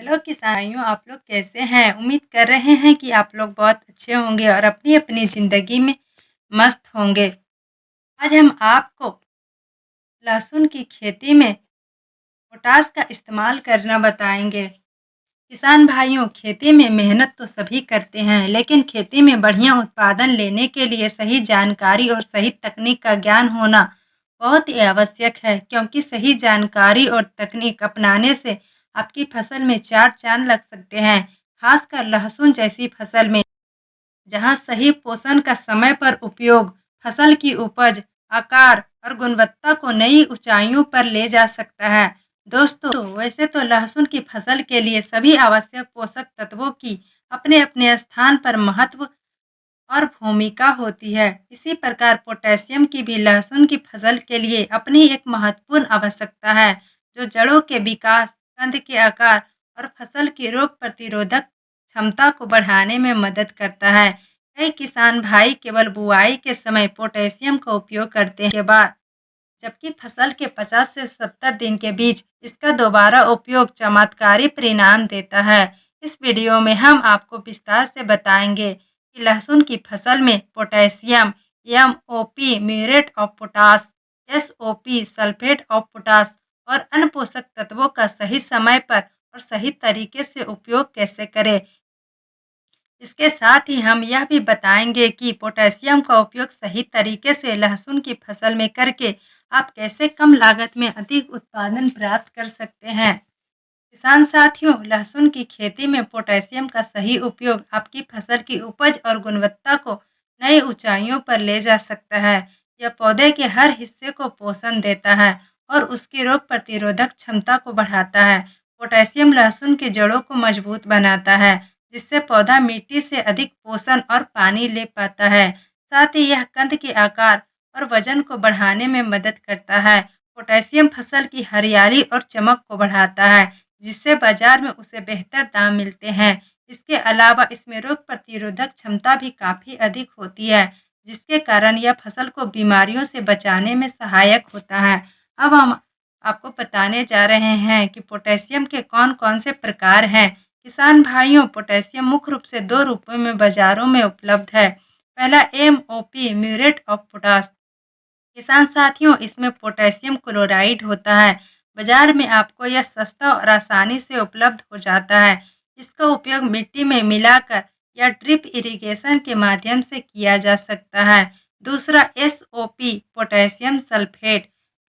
Hello किसान भाइयों, आप लोग कैसे हैं? उम्मीद कर रहे हैं कि आप लोग बहुत अच्छे होंगे और अपनी अपनी ज़िंदगी में मस्त होंगे। आज हम आपको लहसुन की खेती में पोटाश का इस्तेमाल करना बताएंगे। किसान भाइयों, खेती में मेहनत तो सभी करते हैं, लेकिन खेती में बढ़िया उत्पादन लेने के लिए सही जानकारी और सही तकनीक का ज्ञान होना बहुत ही आवश्यक है, क्योंकि सही जानकारी और तकनीक अपनाने से आपकी फसल में चार चांद लग सकते हैं। खासकर लहसुन जैसी फसल में, जहां सही पोषण का समय पर उपयोग फसल की उपज, आकार और गुणवत्ता को नई ऊंचाइयों पर ले जा सकता है। दोस्तों, वैसे तो लहसुन की फसल के लिए सभी आवश्यक पोषक तत्वों की अपने अपने स्थान पर महत्व और भूमिका होती है। इसी प्रकार पोटेशियम की भी लहसुन की फसल के लिए अपनी एक महत्वपूर्ण आवश्यकता है, जो जड़ों के विकास, कंद के आकार और फसल की रोग प्रतिरोधक क्षमता को बढ़ाने में मदद करता है। कई किसान भाई केवल बुआई के समय पोटेशियम का उपयोग करते हैं के बाद, जबकि फसल के 50 से 70 दिन के बीच इसका दोबारा उपयोग चमत्कारी परिणाम देता है। इस वीडियो में हम आपको विस्तार से बताएंगे कि लहसुन की फसल में potassium, MOP muriate of potash, SOP sulphate of potash और अन्य पोषक तत्वों का सही समय पर और सही तरीके से उपयोग कैसे करें। इसके साथ ही हम यह भी बताएंगे कि पोटेशियम का उपयोग सही तरीके से लहसुन की फसल में करके आप कैसे कम लागत में अधिक उत्पादन प्राप्त कर सकते हैं। किसान साथियों, लहसुन की खेती में पोटेशियम का सही उपयोग आपकी फसल की उपज और गुणवत्ता को नई ऊंचाइयों पर ले जा सकता है। यह पौधे के हर हिस्से को पोषण देता है और उसकी रोग प्रतिरोधक क्षमता को बढ़ाता है। पोटेशियम लहसुन की जड़ों को मजबूत बनाता है, जिससे पौधा मिट्टी से अधिक पोषण और पानी ले पाता है। साथ ही यह कंद के आकार और वजन को बढ़ाने में मदद करता है। पोटेशियम फसल की हरियाली और चमक को बढ़ाता है, जिससे बाजार में उसे बेहतर दाम मिलते हैं। इसके अलावा इसमें रोग प्रतिरोधक क्षमता भी काफ़ी अधिक होती है, जिसके कारण यह फसल को बीमारियों से बचाने में सहायक होता है। अब हम आपको बताने जा रहे हैं कि पोटेशियम के कौन-कौन से प्रकार हैं। किसान भाइयों, पोटेशियम मुख्य रूप से दो रूपों में बाजारों में उपलब्ध है। पहला एमओपी म्यूरेट ऑफ पोटाश। किसान साथियों, इसमें पोटेशियम क्लोराइड होता है। बाजार में आपको यह सस्ता और आसानी से उपलब्ध हो जाता है। इसका उपयोग मिट्टी में मिलाकर या ड्रिप इरिगेशन के माध्यम से किया जा सकता है। दूसरा एसओपी पोटेशियम सल्फेट।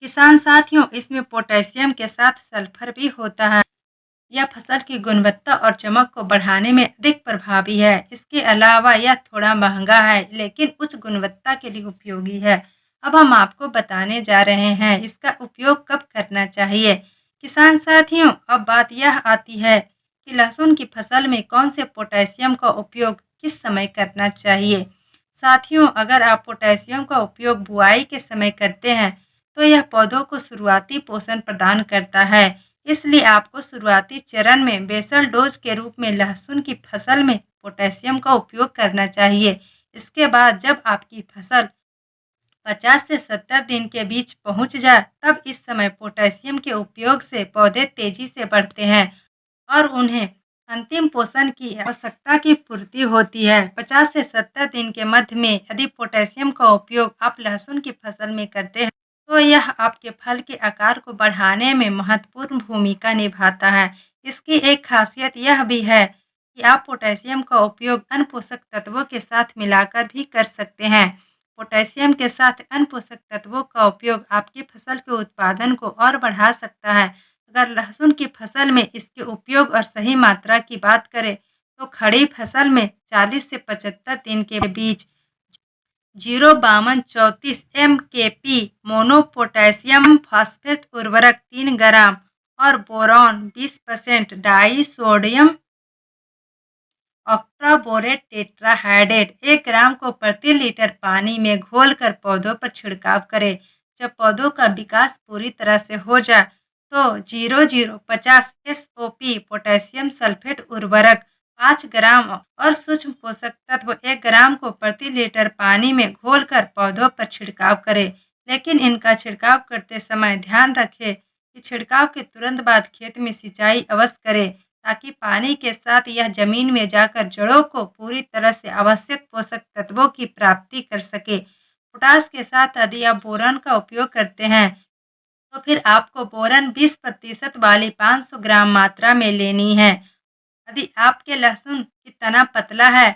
किसान साथियों, इसमें पोटेशियम के साथ सल्फर भी होता है। यह फसल की गुणवत्ता और चमक को बढ़ाने में अधिक प्रभावी है। इसके अलावा यह थोड़ा महंगा है, लेकिन उच्च गुणवत्ता के लिए उपयोगी है। अब हम आपको बताने जा रहे हैं इसका उपयोग कब करना चाहिए। किसान साथियों, अब बात यह आती है कि लहसुन की फसल में कौन से पोटेशियम का उपयोग किस समय करना चाहिए। साथियों, अगर आप पोटेशियम का उपयोग बुआई के समय करते हैं, तो यह पौधों को शुरुआती पोषण प्रदान करता है। इसलिए आपको शुरुआती चरण में बेसल डोज के रूप में लहसुन की फसल में पोटेशियम का उपयोग करना चाहिए। इसके बाद जब आपकी फसल 50 से 70 दिन के बीच पहुंच जाए, तब इस समय पोटेशियम के उपयोग से पौधे तेजी से बढ़ते हैं और उन्हें अंतिम पोषण की आवश्यकता की पूर्ति होती है। 50 से 70 दिन के मध्य में यदि पोटेशियम का उपयोग आप लहसुन की फसल में करते हैं, तो यह आपके फल के आकार को बढ़ाने में महत्वपूर्ण भूमिका निभाता है। इसकी एक खासियत यह भी है कि आप पोटेशियम का उपयोग अन्य पोषक तत्वों के साथ मिलाकर भी कर सकते हैं। पोटेशियम के साथ अन्य पोषक तत्वों का उपयोग आपकी फसल के उत्पादन को और बढ़ा सकता है। अगर लहसुन की फसल में इसके उपयोग और सही मात्रा की बात करें, तो खड़ी फसल में 40 से 75 दिन के बीच 05234 MKP मोनो पोटेशियम फॉस्फेट उर्वरक 3 ग्राम और बोरॉन 20% डाई सोडियम ऑक्टाबोरेट टेट्राहाइड्रेट 1 ग्राम को प्रति लीटर पानी में घोलकर पौधों पर छिड़काव करें। जब पौधों का विकास पूरी तरह से हो जाए, तो 0050 एसओपी पोटेशियम सल्फेट उर्वरक 5 ग्राम और सूक्ष्म पोषक तत्व 1 ग्राम को प्रति लीटर पानी में घोलकर पौधों पर छिड़काव करें। लेकिन इनका छिड़काव करते समय ध्यान रखें कि छिड़काव के तुरंत बाद खेत में सिंचाई अवश्य करें, ताकि पानी के साथ यह जमीन में जाकर जड़ों को पूरी तरह से आवश्यक पोषक तत्वों की प्राप्ति कर सके। पोटास के साथ यदि आप बोरान का उपयोग करते हैं तो फिर आपको बोरन 20% वाली 500 ग्राम मात्रा में लेनी है। यदि आपके लहसुन की तना पतला है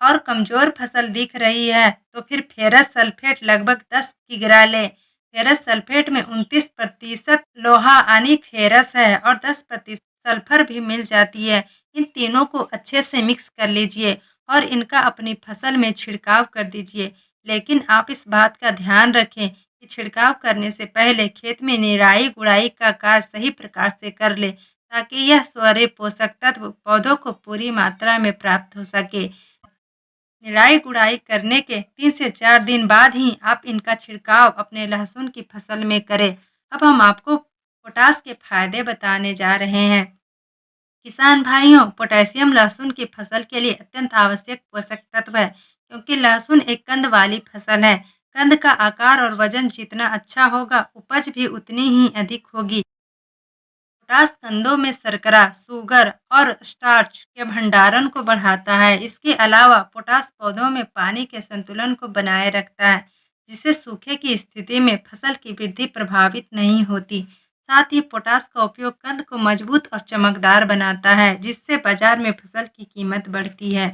और कमजोर फसल दिख रही है तो फिर फेरस सल्फेट लगभग 10 की गिरा लें। फेरस सल्फेट में 29% लोहा यानी फेरस है और 10% सल्फर भी मिल जाती है। इन तीनों को अच्छे से मिक्स कर लीजिए और इनका अपनी फसल में छिड़काव कर दीजिए। लेकिन आप इस बात का ध्यान रखें कि छिड़काव करने से पहले खेत में निराई गुड़ाई का कार्य सही प्रकार से कर ले, ताकि यह सारे पोषक तत्व पौधों को पूरी मात्रा में प्राप्त हो सके। निराई गुड़ाई करने के 3 से 4 दिन बाद ही आप इनका छिड़काव अपने लहसुन की फसल में करें। अब हम आपको पोटास के फायदे बताने जा रहे हैं। किसान भाइयों, पोटेशियम लहसुन की फसल के लिए अत्यंत आवश्यक पोषक तत्व है, क्योंकि लहसुन एक कंद वाली फसल है। कंद का आकार और वजन जितना अच्छा होगा, उपज भी उतनी ही अधिक होगी। पोटास कंदों में शर्करा, शुगर और स्टार्च के भंडारण को बढ़ाता है। इसके अलावा पोटास पौधों में पानी के संतुलन को बनाए रखता है, जिससे सूखे की स्थिति में फसल की वृद्धि प्रभावित नहीं होती। साथ ही पोटास का उपयोग कंद को मजबूत और चमकदार बनाता है, जिससे बाजार में फसल की कीमत बढ़ती है।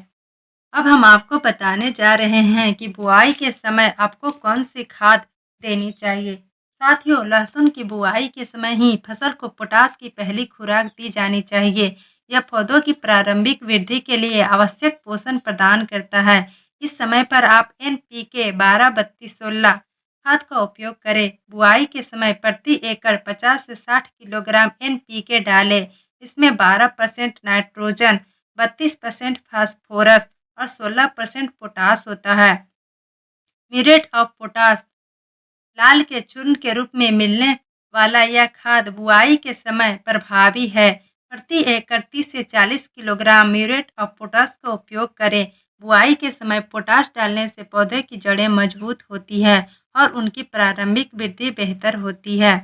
अब हम आपको बताने जा रहे हैं कि बुआई के समय आपको कौन सी खाद देनी चाहिए। साथियों, लहसुन की बुआई के समय ही फसल को पोटास की पहली खुराक दी जानी चाहिए। यह पौधों की प्रारंभिक वृद्धि के लिए आवश्यक पोषण प्रदान करता है। इस समय पर आप NPK 12-32-16 खाद का उपयोग करें। बुआई के समय प्रति एकड़ 50 से 60 किलोग्राम NPK डालें। इसमें 12% नाइट्रोजन, 32% फास्फोरस और 16% पोटास होता है। म्यूरेट ऑफ पोटास लाल के चूर्ण के रूप में मिलने वाला यह खाद बुआई के समय प्रभावी है। प्रति एकड़ 30 से 40 किलोग्राम म्यूरेट ऑफ पोटास का उपयोग करें। बुआई के समय पोटास डालने से पौधे की जड़ें मजबूत होती है और उनकी प्रारंभिक वृद्धि बेहतर होती है।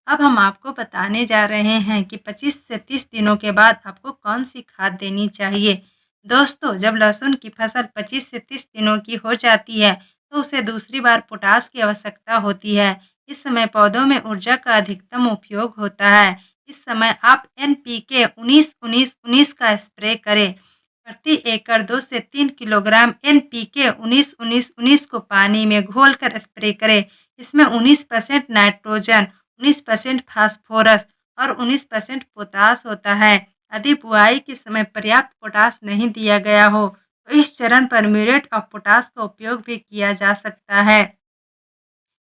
अब हम आपको बताने जा रहे हैं कि 25 से 30 दिनों के बाद आपको कौन सी खाद देनी चाहिए। दोस्तों, जब लहसुन की फसल 25 से 30 दिनों की हो जाती है तो उसे दूसरी बार पोटास की आवश्यकता होती है। इस समय पौधों में ऊर्जा का अधिकतम उपयोग होता है। इस समय आप NPK 19-19-19 का स्प्रे करें। प्रति एकड़ 2 से 3 किलोग्राम NPK 19-19-19 को पानी में घोलकर स्प्रे करें। इसमें 19% नाइट्रोजन, 19% फास्फोरस और 19% पोटास होता है। यदि बुआई के समय पर्याप्त पोटास नहीं दिया गया हो तो इस चरण पर म्यूरेट ऑफ पोटास का उपयोग भी किया जा सकता है।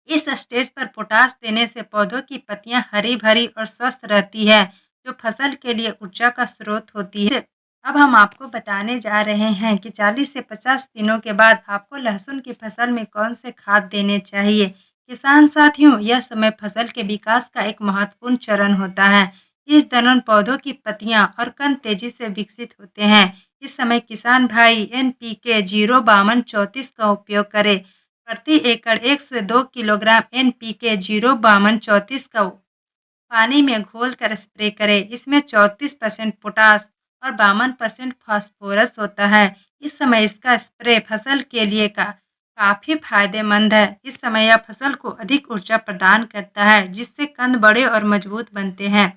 इस स्टेज पर पोटास देने से पौधों की पत्तियां हरी भरी और स्वस्थ रहती है, जो फसल के लिए ऊर्जा का स्रोत होती है। अब हम आपको बताने जा रहे हैं कि 40 से 50 दिनों के बाद आपको लहसुन की फसल में कौन से खाद देने चाहिए। किसान साथियों, यह समय फसल के विकास का एक महत्वपूर्ण चरण होता है। इस दौरान पौधों की पत्तियां और कंद तेजी से विकसित होते हैं। इस समय किसान भाई NPK 0-52-34 का उपयोग करें। प्रति एकड़ 1 से 2 किलोग्राम NPK 0-52-34 का पानी में घोलकर स्प्रे करें। इसमें 34% पोटास और 52% फास्फोरस होता है। इस समय इसका स्प्रे फसल के लिए काफ़ी फायदेमंद है। इस समय यह फसल को अधिक ऊर्जा प्रदान करता है, जिससे कंद बड़े और मजबूत बनते हैं।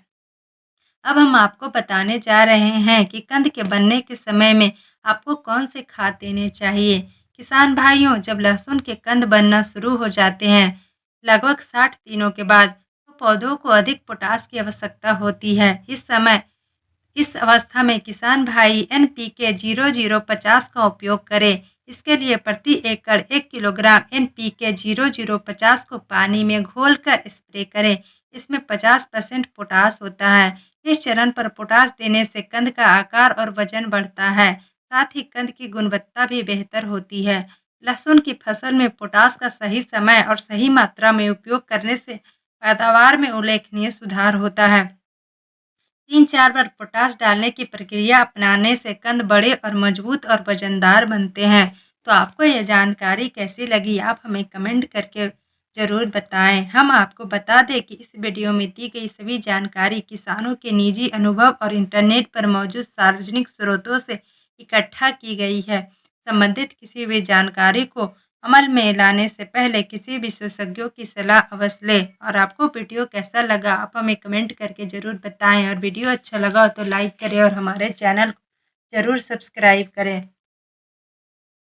अब हम आपको बताने जा रहे हैं कि कंद के बनने के समय में आपको कौन से खाद देने चाहिए। किसान भाइयों, जब लहसुन के कंद बनना शुरू हो जाते हैं, लगभग 60 दिनों के बाद, तो पौधों को अधिक पोटास की आवश्यकता होती है। इस अवस्था में किसान भाई NPK 0050 का उपयोग करें। इसके लिए प्रति एकड़ 1 किलोग्राम NPK 0050 को पानी में घोलकर स्प्रे करें। इसमें 50% पोटास होता है। इस चरण पर पोटास देने से कंद का आकार और वजन बढ़ता है, साथ ही कंद की गुणवत्ता भी बेहतर होती है। लहसुन की फसल में पोटास का सही समय और सही मात्रा में उपयोग करने से पैदावार में उल्लेखनीय सुधार होता है। 3-4 बार पोटास डालने की प्रक्रिया अपनाने से कंद बड़े और मजबूत और वजनदार बनते हैं। तो आपको यह जानकारी कैसी लगी, आप हमें कमेंट करके ज़रूर बताएं। हम आपको बता दें कि इस वीडियो में दी गई सभी जानकारी किसानों के निजी अनुभव और इंटरनेट पर मौजूद सार्वजनिक स्रोतों से इकट्ठा की गई है। संबंधित किसी भी जानकारी को अमल में लाने से पहले किसी विशेषज्ञों की सलाह अवश्य लें। और आपको वीडियो कैसा लगा आप हमें कमेंट करके ज़रूर बताएं और वीडियो अच्छा लगा हो तो लाइक करें और हमारे चैनल को ज़रूर सब्सक्राइब करें।